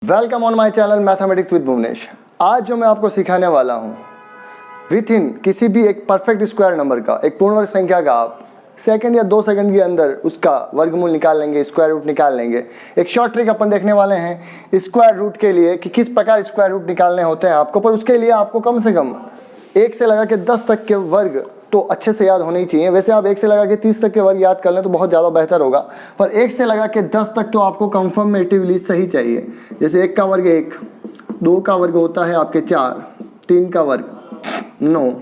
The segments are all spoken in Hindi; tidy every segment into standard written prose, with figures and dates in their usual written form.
Welcome on my channel mathematics with Bhuvnesh. आज जो मैं आपको सिखाने वाला हूँ विथ इन किसी भी एक परफेक्ट स्क्वायर नंबर का, एक पूर्ण वर्ग संख्या का आप सेकंड या 2 सेकंड के अंदर उसका वर्गमूल निकाल लेंगे, स्क्वायर रूट निकाल लेंगे। एक शॉर्ट ट्रिक अपन देखने वाले हैं स्क्वायर रूट के लिए कि किस प्रकार स्क्वायर रूट निकालने होते हैं आपको, पर उसके लिए आपको कम से कम 1 से लगा के 10 तक के वर्ग तो अच्छे से याद होने ही चाहिए। वैसे आप 1 से लगा के 30 तक के वर्ग याद कर लें तो बहुत ज़्यादा बेहतर होगा, पर 1 से लगा के 10 तक तो आपको कंफर्मेटिवली सही चाहिए। जैसे 1 का वर्ग 1, 2 का वर्ग होता है आपके 4, 3 का वर्ग 9,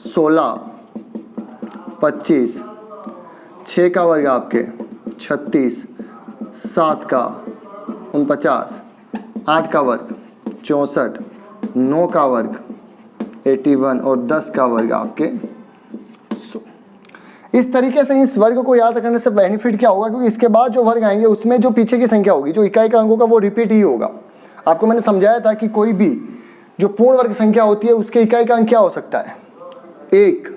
16, 25, 6 का वर्ग आपके 36, 7 का 49, 8 का वर्ग 64, 9 का वर्ग 81 और 10 का वर्ग आपके 100। इस तरीके से इस वर्ग को याद करने से बेनिफिट क्या होगा, क्योंकि इसके बाद जो वर्ग आएंगे उसमें जो पीछे की संख्या होगी, जो इकाई का अंकों का, वो रिपीट ही होगा। आपको मैंने समझाया था कि कोई भी जो पूर्ण वर्ग संख्या होती है उसके इकाई का अंक क्या हो सकता है, 1,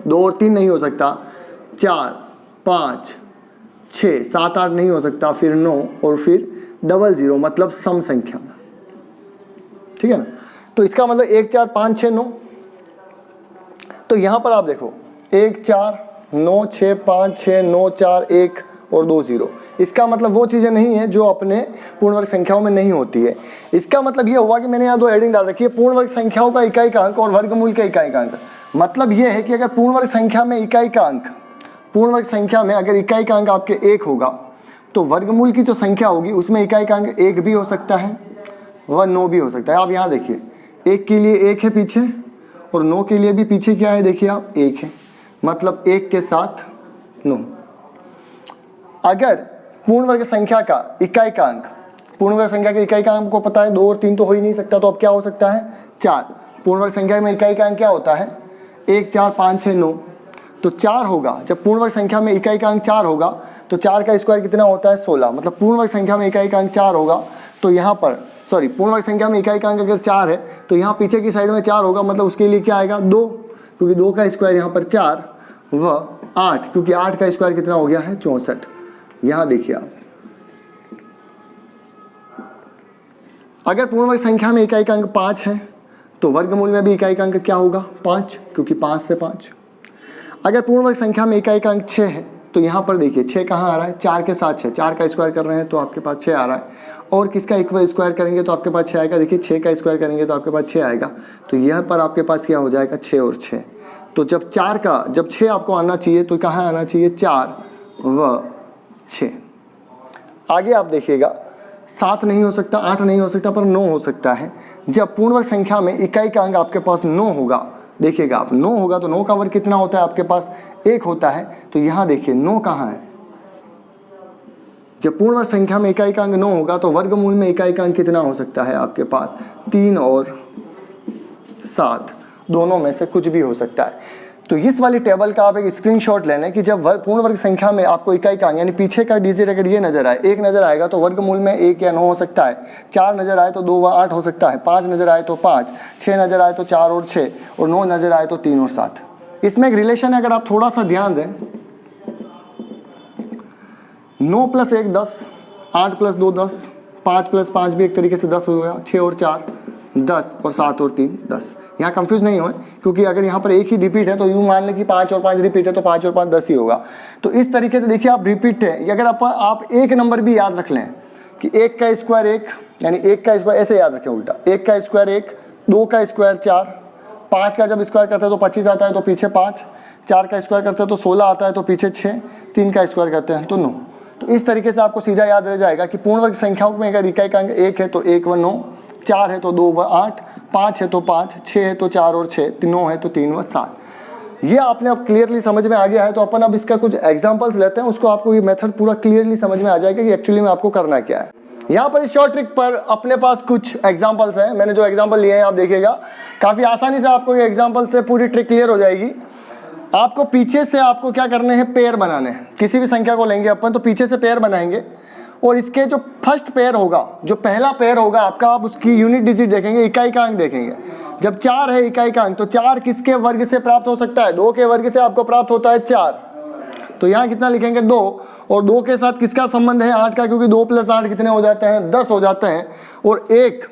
2 और 3 नहीं हो सकता, 4, 5, 6, 7, 8 नहीं हो सकता, फिर 9 और फिर 00 मतलब सम संख्या। ठीक है ना। तो इसका मतलब 1, 4, 5, 6, 9। तो यहां पर आप देखो 1, 4, 9, 6, 5, 6, 9, 4, 1 और 2 0। इसका मतलब वो चीजें नहीं है जो अपने पूर्ण वर्ग संख्याओं में नहीं होती है। इसका मतलब ये हुआ कि मैंने यहाँ 2 एडिंग डाल रखी है, पूर्ण वर्ग संख्याओं का इकाई का अंक और वर्गमूल का इकाई का अंक। मतलब ये है कि अगर पूर्ण वर्ग संख्या में इकाई का अंक, पूर्ण वर्ग संख्या में अगर इकाई का अंक आपके 1 होगा तो वर्गमूल की जो संख्या होगी उसमें इकाई का अंक 1 भी हो सकता है व 9 भी हो सकता है। आप यहाँ देखिए 1 के लिए 1 है पीछे और 9 के लिए भी पीछे क्या है, देखिए आप 1 है, मतलब 1 के साथ 9। अगर पूर्ण वर्ग संख्या का इकाई का अंक, पूर्ण वर्ग संख्या के इकाई का अंक को पता है 2 और 3 तो हो ही नहीं सकता, तो अब क्या हो सकता है 4। पूर्ण वर्ग संख्या में इकाई का अंक क्या होता है 1, 4, 5, 6, 9, तो 4 होगा। जब पूर्ण वर्ग संख्या में इकाई का अंक 4 होगा तो 4 का स्क्वायर कितना होता है 16, मतलब पूर्ण वर्ग संख्या में इकाई का अंक 4 होगा तो यहाँ पर पूर्ण वर्ग संख्या में इकाई का अंक अगर 4 है तो यहाँ पीछे की साइड में 4 होगा, मतलब उसके लिए क्या आएगा 2, क्योंकि 2 का स्क्वायर यहाँ पर 4 व 8, क्योंकि 8 का स्क्वायर कितना हो गया है 64। यहाँ देखिए आप, अगर पूर्ण वर्ग संख्या में इकाई का अंक 5 है तो वर्गमूल में भी इकाई का अंक क्या होगा 5, क्योंकि 5 से 5। अगर पूर्ण वर्ग संख्या में इकाई का अंक 6 है तो यहाँ पर देखिए 6 कहाँ आ रहा है, 4 के साथ 6, 4 का स्क्वायर कर रहे हैं तो आपके पास 6 आ रहा है, और किसका इक्वल स्क्वायर करेंगे तो आपके पास 6 आएगा। देखिए 6 का स्क्वायर करेंगे तो आपके पास 6 आएगा, तो यह पर आपके पास क्या हो जाएगा 6 और 6। तो जब 6 आपको आना चाहिए तो कहाँ आना चाहिए 4 व 6। आगे आप देखिएगा 7 नहीं हो सकता, 8 नहीं हो सकता, पर 9 हो सकता है। जब पूर्ण वर्ग संख्या में इकाई का अंक आपके पास 9 होगा, देखिएगा आप 9 होगा तो 9 का वर्ग कितना होता है आपके पास 1 होता है, तो यहाँ देखिए 9 कहाँ है। जब पूर्ण वर्ग संख्या में इकाई का अंक 9 होगा तो वर्गमूल में इकाई का अंक कितना हो सकता है आपके पास 3 और 7, दोनों में से कुछ भी हो सकता है। तो इस वाली टेबल का आप एक स्क्रीनशॉट ले लें कि जब पूर्ण वर्ग संख्या में आपको इकाई का अंक यानी पीछे का डिजिट अगर ये नजर आए 1 नजर आएगा तो वर्गमूल में 1 या 9 हो सकता है, 4 नजर आए तो 2 व 8 हो सकता है, 5 नजर आए तो 5, 6 नजर आए तो 4 और 6, और 9 नजर आए तो 3 और 7। इसमें एक रिलेशन है, अगर आप थोड़ा सा ध्यान दें, 9 + 1 10, 8 + 2 10, 5 + 5 भी एक तरीके से 10 हो गया, 6 और 4 10 और 7 और 3 10। यहाँ कंफ्यूज नहीं हो, क्योंकि अगर यहाँ पर एक ही रिपीट है तो यूँ मान लें कि 5 और 5 रिपीट है तो 5 और 5 10 ही होगा। तो इस तरीके से देखिए आप रिपीट है, अगर आप एक नंबर भी याद रख लें कि 1 का स्क्वायर 1, यानी 1 का स्क्वायर ऐसे याद रखें उल्टा, 1 का स्क्वायर 1, 2 का स्क्वायर 4, 5 का जब स्क्वायर करते हैं तो 25 आता है तो पीछे 5, 4 का स्क्वायर करते हैं तो 16 आता है तो पीछे 6, 3 का स्क्वायर करते हैं तो 9। तो इस तरीके से आपको सीधा याद रह जाएगा कि पूर्ण वर्ग संख्याओं में अगर इकाई का अंक 1 है तो 1 व 9, 4 है तो 2 व 8, 5 है तो 5, 6 है तो 4 और 6, 9 है तो 3 व 7। ये आपने अब क्लियरली समझ में आ गया है, तो अपन अब इसका कुछ एग्जांपल्स लेते हैं, उसको आपको ये मेथड पूरा क्लियरली समझ में आ जाएगा कि एक्चुअली में आपको करना क्या है। यहाँ पर इस शॉर्ट ट्रिक पर अपने पास कुछ एग्जाम्पल्स हैं, मैंने जो एग्जाम्पल लिए हैं आप देखिएगा, काफ़ी आसानी से आपको ये एग्जाम्पल से पूरी ट्रिक क्लियर हो जाएगी। आपको पीछे से आपको क्या करने हैं, पेयर बनाने हैं। किसी भी संख्या को लेंगे अपन तो पीछे से पेयर बनाएंगे, और इसके जो फर्स्ट पेयर होगा, जो पहला पेयर होगा आपका, आप उसकी यूनिट डिजिट देखेंगे, इकाई का अंक देखेंगे। जब 4 है इकाई का अंक तो 4 किसके वर्ग से प्राप्त हो सकता है, 2 के वर्ग से आपको प्राप्त होता है 4, तो यहाँ कितना लिखेंगे 2, और 2 के साथ किसका संबंध है 8 का, क्योंकि 2 + 8 कितने हो जाते हैं 10 हो जाते हैं। और एक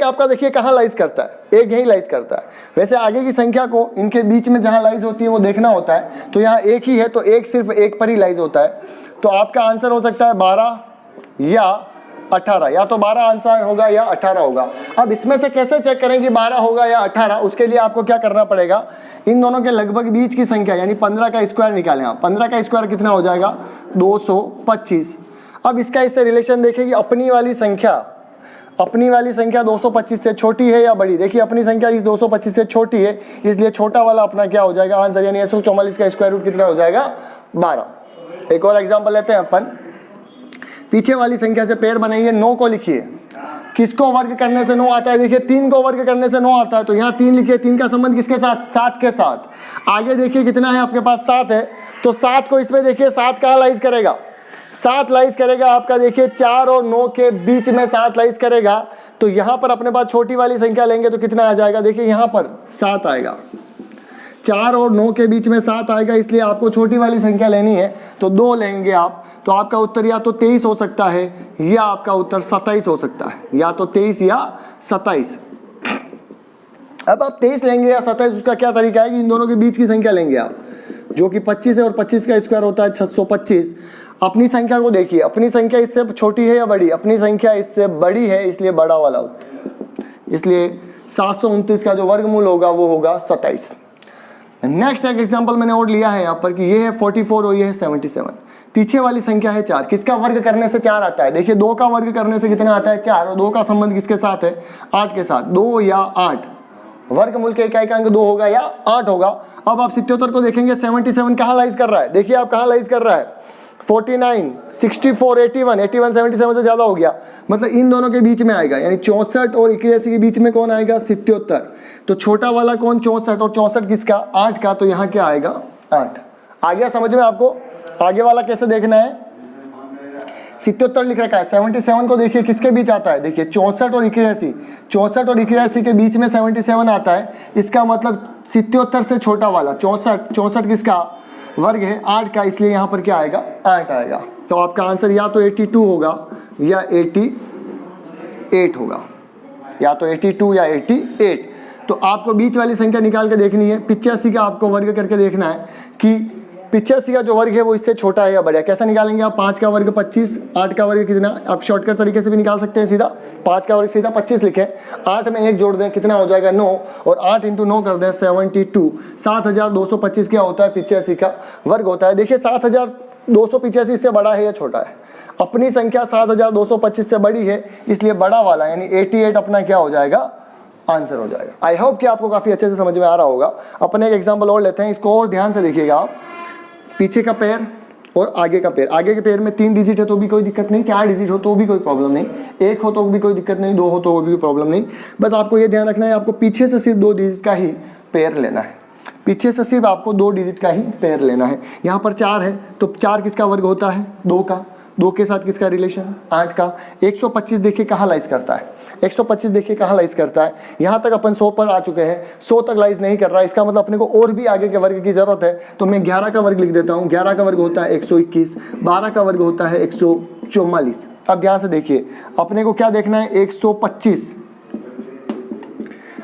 आपका देखिए कहाँ लाइज करता है, एक यही लाइज करता है। वैसे आगे की संख्या को इनके बीच में जहाँ लाइज होती है वो देखना होता है, तो यहाँ एक ही है तो एक सिर्फ एक पर ही लाइज होता है। तो आपका आंसर हो सकता है 12 या 18, या तो 12 आंसर होगा या 18 होगा। अब इसमें से कैसे चेक करें कि 12 होगा या 18, उसके लिए आपको क्या करना पड़ेगा, इन दोनों के लगभग बीच की संख्या यानी 15 का स्क्वायर निकालें आप। 15 का स्क्वायर कितना हो जाएगा 225। अब इसका इससे रिलेशन देखें कि अपनी वाली संख्या 225 से छोटी है या बड़ी। देखिए अपनी संख्या इस 225 से छोटी है, इसलिए छोटा वाला अपना क्या हो जाएगा आंसर, यानी 144 का स्क्वायर रूट कितना हो जाएगा 12। एक और एग्जांपल लेते हैं अपन, पीछे वाली संख्या से पेयर बनाइए, 9 को लिखिए। किसको वर्ग करने से 9 आता है, देखिए 3 को वर्ग करने से 9 आता है, तो यहाँ 3 लिखिए। 3 का संबंध किसके साथ, 7 के साथ। आगे देखिए कितना है आपके पास 7 है, तो 7 को इसमें देखिए 7 कहाँ लाइज करेगा, 7 लाइज करेगा आपका देखिए 4 और 9 के बीच में 7 लाइज करेगा। तो यहाँ पर अपने पास छोटी वाली संख्या लेंगे तो कितना आ जाएगा, देखिए यहाँ पर 7 आएगा, 4 और 9 के बीच में 7 आएगा, इसलिए आपको छोटी वाली संख्या लेनी है तो 2 लेंगे आप। तो आपका उत्तर या तो 23 हो सकता है या आपका उत्तर 27 हो सकता है, या तो 23 या 27। अब आप 23 लेंगे या 27, उसका क्या तरीका है कि इन दोनों के बीच की संख्या लेंगे आप, जो कि 25 है, और 25 का स्क्वायर होता है 625। अपनी संख्या को देखिए, अपनी संख्या इससे छोटी है या बड़ी, अपनी संख्या इससे बड़ी है, इसलिए बड़ा वाला उत्तर, इसलिए 729 का जो वर्गमूल होगा वो होगा 27। नेक्स्ट एक एग्जांपल मैंने और लिया है यहाँ पर कि ये है 44 और ये है 77। पीछे वाली संख्या है 4, किसका वर्ग करने से 4 आता है, देखिए 2 का वर्ग करने से कितना आता है 4, और 2 का संबंध किसके साथ है 8 के साथ। 2 या 8, वर्गमूल के इकाई का अंक 2 होगा या 8 होगा। अब आप 77 को देखेंगे, 77 कहाँ लाइज कर रहा है, देखिए आप कहाँ लाइज कर रहा है 49, 64, 81 77 से ज्यादा हो गया, मतलब इन दोनों के बीच में आएगा, यानी 64 और 81 के बीच में कौन आएगा 77। तो छोटा वाला कौन 64, और 64 किसका 8 का, तो यहाँ क्या आएगा 8। आ गया समझ में आपको। आगे वाला कैसे देखना है, 77 लिख रखा है, 77 को देखिए किसके बीच आता है, देखिए 64 और 81, 64 और 81 के बीच में 77 आता है, इसका मतलब 77 से छोटा वाला 64 किसका वर्ग है 8 का, इसलिए यहाँ पर क्या आएगा 8 आएगा। तो आपका आंसर या तो 82 होगा या 88 होगा, या तो 82 या 88। तो आपको बीच वाली संख्या निकाल के देखनी है, 85 का आपको वर्ग करके देखना है कि 85 का जो वर्ग है वो इससे छोटा है या बड़ा है। कैसा निकालेंगे आप, 5 का वर्ग 25, 8 का वर्ग कितना, आप शॉर्टकट तरीके से भी निकाल सकते हैं सीधा, 5 का वर्ग सीधा 25 लिखें, 8 में 1 जोड़ दें कितना हो जाएगा 9, और 8 × 9 कर दें 72। 7225 क्या होता है 85 का वर्ग होता है। देखिए 7285 इससे बड़ा है या छोटा है, अपनी संख्या 7225 से बड़ी है, इसलिए बड़ा वाला यानी 88 अपना क्या हो जाएगा आंसर हो जाएगा। आई होप कि आपको काफी अच्छे से समझ में आ रहा होगा। अपने एक एग्जांपल और लेते हैं, इसको और ध्यान से देखिएगा आप। पीछे का पैर और आगे का पैर, आगे के पैर में 3 डिजिट है तो भी कोई दिक्कत नहीं, 4 डिजिट हो तो भी कोई प्रॉब्लम नहीं, 1 हो तो भी कोई दिक्कत नहीं, 2 हो तो भी कोई प्रॉब्लम नहीं। बस आपको ये ध्यान रखना है, आपको पीछे से सिर्फ 2 डिजिट का ही पैर लेना है, पीछे से सिर्फ आपको 2 डिजिट का ही पैर लेना है। यहाँ पर 4 है तो 4 किसका वर्ग होता है 2 का, 2 के साथ किसका रिलेशन 8 का। 125 देखिए कहाँ लाइज करता है, 125 देखिए कहाँ लाइज करता है, यहाँ तक अपन 100 पर आ चुके हैं, 100 तक लाइज नहीं कर रहा है, इसका मतलब अपने को और भी आगे के वर्ग की जरूरत है। तो मैं 11 का वर्ग लिख देता हूँ, 11 का वर्ग होता है 121, 12 का वर्ग होता है 144। अब ध्यान से देखिए, अपने को क्या देखना है 125,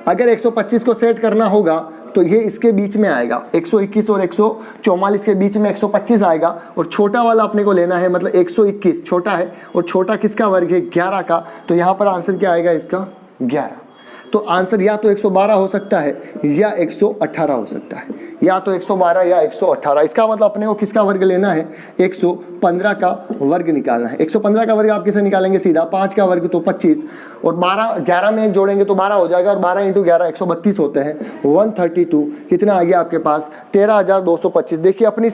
अगर 125 को सेट करना होगा तो ये इसके बीच में आएगा, 121 और 144 के बीच में 125 आएगा, और छोटा वाला अपने को लेना है, मतलब 121 छोटा है, और छोटा किसका वर्ग है 11 का, तो यहाँ पर आंसर क्या आएगा इसका 11। तो आंसर या तो 112 हो सकता है या 118 हो सकता है, या तो 112 या 118। इसका मतलब अपने को किसका वर्ग लेना है 115 का वर्ग निकालना है। 115 का वर्ग आप किसे निकालेंगे सीधा, 5 का वर्ग तो 25, और 11 में 1 जोड़ेंगे तो 12 हो जाएगा, और 12 × 11 132 होते हैं, 132 कितना आ गया आपके पास 13225। देखिए अपनी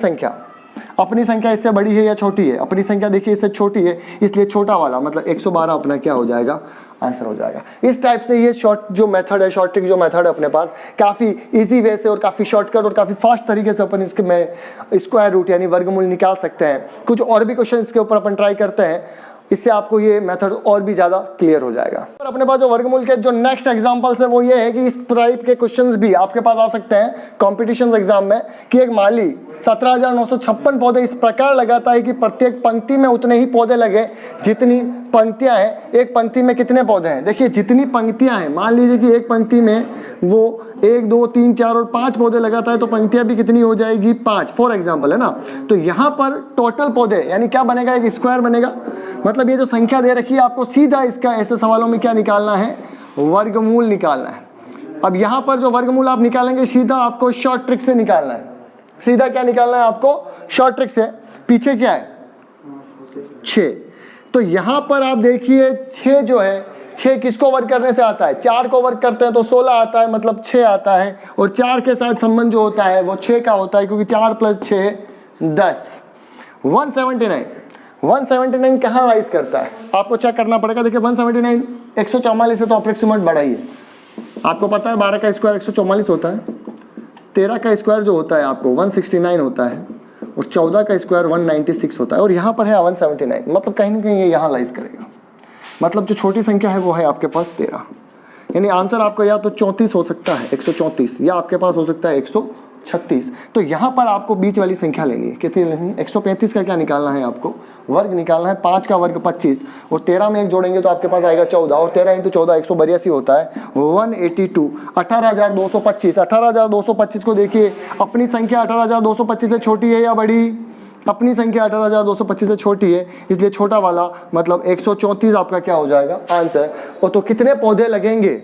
संख्या इससे बड़ी है या छोटी है, अपनी संख्या देखिए इससे छोटी है, इसलिए छोटा वाला मतलब 112 अपना क्या हो जाएगा आंसर हो जाएगा। इस टाइप से ये शॉर्ट जो मेथड है, शॉर्ट ट्रिक जो मेथड है अपने पास, काफी इजी वे से और काफी शॉर्टकट और काफी फास्ट तरीके से अपन इसके स्क्वायर रूट यानी वर्गमूल निकाल सकते हैं। कुछ और भी क्वेश्चन इसके ऊपर अपन ट्राई करते हैं, इससे आपको ये मेथड और भी ज़्यादा क्लियर हो जाएगा। और अपने पास जो वर्गमूल के जो नेक्स्ट एग्जांपल्स है वो ये है कि इस टाइप के क्वेश्चंस भी आपके पास आ सकते हैं कॉम्पिटिशन एग्जाम में कि एक माली 17,956 पौधे इस प्रकार लगाता है कि प्रत्येक पंक्ति में उतने ही पौधे लगे जितनी पंक्तियां हैं। एक पंक्ति में कितने पौधे हैं, देखिए जितनी पंक्तियां हैं, मान लीजिए कि एक पंक्ति में वो 1 2 3 4 और 5 पौधे लगाता है तो पंक्तियां भी कितनी हो जाएगी 5, फॉर एग्जाम्पल, है ना। तो यहाँ पर टोटल पौधे यानी क्या बनेगा, एक स्क्वायर बनेगा। मतलब ये जो संख्या दे रखी है आपको सीधा इसका ऐसे सवालों में क्या निकालना है, वर्गमूल निकालना है। अब यहाँ पर जो वर्गमूल आप निकालेंगे सीधा आपको शॉर्ट ट्रिक से निकालना है। सीधा क्या निकालना है आपको, शॉर्ट ट्रिक से। पीछे क्या है 6, तो यहाँ पर आप देखिए 6 जो है, 6 किसको वर्ग करने से आता है, 4 को वर्ग करते हैं तो 16 आता है, मतलब 6 आता है। और 4 के साथ संबंध जो होता है वो 6 का होता है, क्योंकि 4 + 6 10। 179 कहाँ लाइज करता है आपको चेक करना पड़ेगा। देखिए 179 144 से तो अप्रोक्सीमेट बड़ा ही है, आपको पता है 12 का स्क्वायर 144 होता है, 13 का स्क्वायर जो होता है आपको 169 होता है, और 14 का स्क्वायर 196 होता है, और यहाँ पर है 179। मतलब कहीं ना कहीं ये यहाँ लाइज करेगा। मतलब जो छोटी संख्या है वो है आपके पास 13, यानी आंसर आपको या तो 34 हो सकता है 134, या आपके पास हो सकता है 136। तो यहाँ पर आपको बीच वाली संख्या लेनी है, कितनी लेनी है 135 का क्या निकालना है आपको, वर्ग निकालना है। 5 का वर्ग 25, और 13 में 1 जोड़ेंगे तो आपके पास आएगा 14, और 13 × 14 182 होता है, 182। 18,225, 18,225 को देखिए अपनी संख्या 18,225 से छोटी है या बड़ी, अपनी संख्या 18,225 से छोटी है, इसलिए छोटा वाला मतलब 134 आपका क्या हो जाएगा आंसर। और तो कितने पौधे लगेंगे,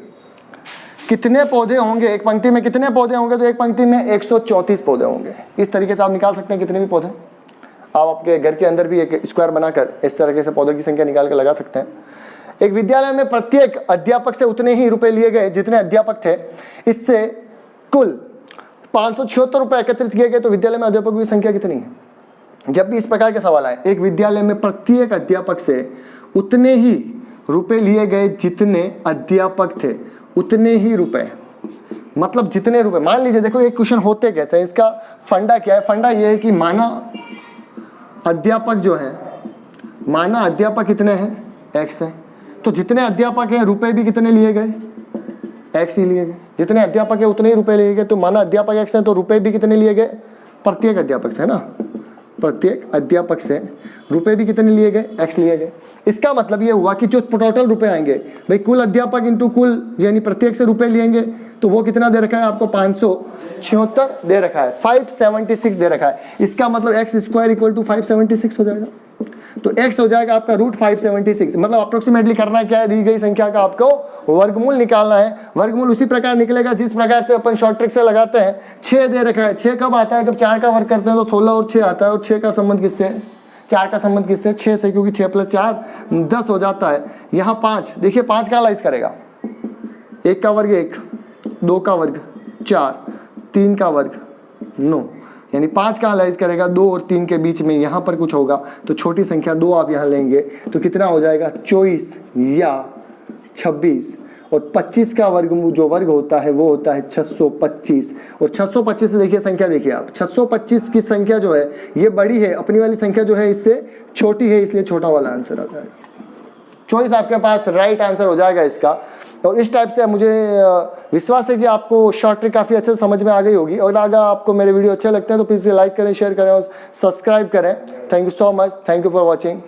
कितने पौधे होंगे एक पंक्ति में, कितने पौधे होंगे, तो एक पंक्ति में 134 पौधे होंगे। इस तरीके से आप निकाल सकते हैं कितने भी पौधे। आप आपके घर के अंदर भी एक स्क्वायर बनाकर इस तरीके से पौधों की संख्या निकाल कर लगा सकते हैं। एक विद्यालय में प्रत्येक अध्यापक से उतने ही रुपए लिए गए जितने अध्यापक थे। इससे कुल 576 रुपए एकत्रित किए गए, तो विद्यालय में अध्यापकों की संख्या कितनी है। जब भी इस प्रकार के सवाल आए, एक विद्यालय में प्रत्येक अध्यापक से उतने ही रुपए लिए गए जितने अध्यापक थे, उतने ही रुपए, मतलब जितने रुपए। मान लीजिए देखो ये क्वेश्चन होते कैसे, इसका फंडा क्या है, फंडा ये है कि माना अध्यापक जो है, माना अध्यापक कितने हैं x है, तो जितने अध्यापक हैं रुपए भी कितने लिए गए x ही लिए गए। जितने अध्यापक है उतने ही रुपए लिए गए, तो माना अध्यापक x है तो रुपए भी कितने लिए गए, प्रत्येक अध्यापक से, है ना, प्रत्येक अध्यापक से रुपए भी कितने लिए गए, x लिए गए। इसका मतलब ये हुआ कि जो टोटल रुपए आएंगे भाई, कुल अध्यापक इंटू कुल, यानी प्रत्येक से रुपए लेंगे तो वो कितना दे रखा है आपको 576 दे रखा है, 576 दे रखा है। इसका मतलब x² = 576 हो जाएगा। तो x हो जाएगा आपका √576। मतलब अप्रोक्सीमेटली करना क्या है, दी गई संख्या का आपको वर्गमूल निकालना है। वर्गमूल उसी प्रकार निकलेगा जिस प्रकार से अपन शॉर्ट ट्रिक से लगाते हैं। 6 दे रखा है, 6 कब आता है, जब 4 का वर्ग करते हैं तो 16 और 6 आता है, और 6 का संबंध किससे, 4 का संबंध किससे, 6 से, क्योंकि 6 + 4 10 हो जाता है। यहाँ 5, देखिए 5 कहाँ लाइज करेगा, 1 का वर्ग 1, 2 का वर्ग 4, 3 का वर्ग 9, यानी 5 कहाँ लाइज करेगा, 2 और 3 के बीच में यहाँ पर कुछ होगा, तो छोटी संख्या 2 आप यहाँ लेंगे तो कितना हो जाएगा 24 या 26। और 25 का वर्गमूल जो वर्ग होता है वो होता है 625। और 625 से देखिए संख्या, देखिए आप 625 की संख्या जो है ये बड़ी है, अपनी वाली संख्या जो है इससे छोटी है, इसलिए छोटा वाला आंसर आ जाएगा। चॉइस आपके पास राइट आंसर हो जाएगा इसका। और इस टाइप से मुझे विश्वास है कि आपको शॉर्ट ट्रिक काफ़ी अच्छे से समझ में आ गई होगी। और अगर आपको मेरे वीडियो अच्छे लगते हैं तो प्लीज़ लाइक करें, शेयर करें और सब्सक्राइब करें। Thank you so much, thank you for watching.